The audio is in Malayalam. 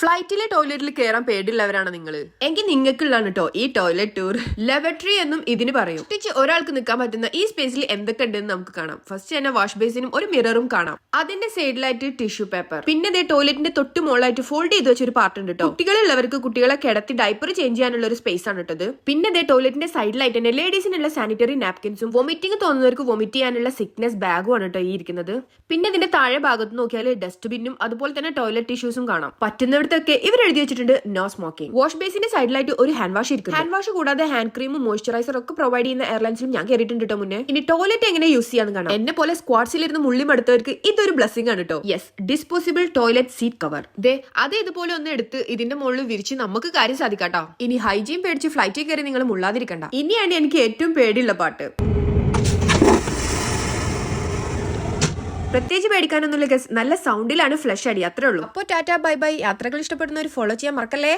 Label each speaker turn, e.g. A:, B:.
A: ഫ്ലൈറ്റിലെ ടോയ്ലറ്റിൽ കയറാൻ പേടിയുള്ളവരാണ് നിങ്ങൾ എങ്കിൽ നിങ്ങൾക്കുള്ളതാണ് കേട്ടോ ഈ ടോയ്ലറ്റ് ടൂർ. ലെവട്രി എന്നും ഇതിന് പറയും. ഒരാൾക്ക് നിൽക്കാൻ പറ്റുന്ന ഈ സ്പേസിൽ എന്തൊക്കെ ഉണ്ടെന്ന് നമുക്ക് കാണാം. ഫസ്റ്റ് തന്നെ വാഷ് ബേസിനും ഒരു മിററും കാണാം. അതിന്റെ സൈഡിലായിട്ട് ടിഷ്യൂ പേപ്പർ. പിന്നെ ഇതേ ടോയ്ലറ്റിന്റെ തൊട്ട് മുകളിലായിട്ട് ഫോൾഡ് ചെയ്ത് വെച്ചൊരു പാർട്ട് ഉണ്ട് കേട്ടോ. കുട്ടികളുള്ളവർക്ക് കുട്ടികളെ കിടത്തി ഡൈപ്പർ ചേഞ്ച് ചെയ്യാനുള്ള ഒരു സ്പേസ് ആണ് കേട്ടത്. പിന്നെ ഇതേ ടോയ്ലറ്റിന്റെ സൈഡിലായിട്ട് തന്നെ ലേഡീസിനുള്ള സാനിറ്ററി നാപ്കിൻസും വൊമിറ്റിംഗ് തോന്നുന്നവർക്ക് വൊമിറ്റ് ചെയ്യാനുള്ള സിക്നസ് ബാഗും ആണ് കേട്ടോ ഈ ഇരിക്കുന്നത്. പിന്നെ ഇതിന്റെ താഴെ ഭാഗത്ത് നോക്കിയാൽ ഡസ്റ്റ്ബിന്നും അതുപോലെ തന്നെ ടോയ്ലറ്റ് ടിഷ്യൂസും കാണാം. പറ്റുന്നിടത്തൊക്കെ ഇവർ എഴുതി വെച്ചിട്ടുണ്ട് നോ സ്മോക്കിംഗ്. വാഷ് ബേസിന്റെ സൈഡിലായിട്ട് ഒരു ഹാൻഡ് വാഷ് ഇരിക്കും. ഹാൻഡ് വാഷ് കൂടാതെ ഹാൻഡ് ക്രീമും മോയ്സ്ചറൈസർ ഒക്കെ പ്രൊവൈഡ് ചെയ്യുന്ന എയർലൈൻസിലും ഞാൻ കയറിയിട്ടുണ്ട് കേട്ടോ മുന്നേ. ഇനി ടോയ്ലറ്റ് എങ്ങനെ യൂസ് ചെയ്യാന്ന് കാണാം. എന്നെ പോലെ സ്ക്വാഡ്സിലിരുന്ന് മുള്ളിമെടുത്തവർക്ക് ഇതൊരു ബ്ലെസ്സിംഗ് ആണ് കേട്ടോ. Yes, disposable toilet seat cover. അത് ഇതുപോലെ ഒന്ന് എടുത്ത് ഇതിന്റെ മുകളിൽ വിരിച്ച് നമുക്ക് കാര്യം സാധിക്കാട്ടോ. ഇനി ഹൈജീൻ പേടിച്ച് ഫ്ലൈറ്റിൽ കയറി നിങ്ങൾ മുള്ളാതിരിക്കണ്ട. ഇനിയാണ് എനിക്ക് ഏറ്റവും പേടിയുള്ള പാട്ട്. പ്രത്യേകിച്ച് പേടിക്കാനൊന്നുമില്ല ഗസ്, നല്ല സൗണ്ടിലാണ് ഫ്ലഷ് അടി, അത്രേ ഉള്ളൂ. അപ്പോൾ ടാറ്റ ബൈ ബൈ. യാത്രകൾ ഇഷ്ടപ്പെടുന്നവർ ഫോളോ ചെയ്യാൻ മറക്കല്ലേ.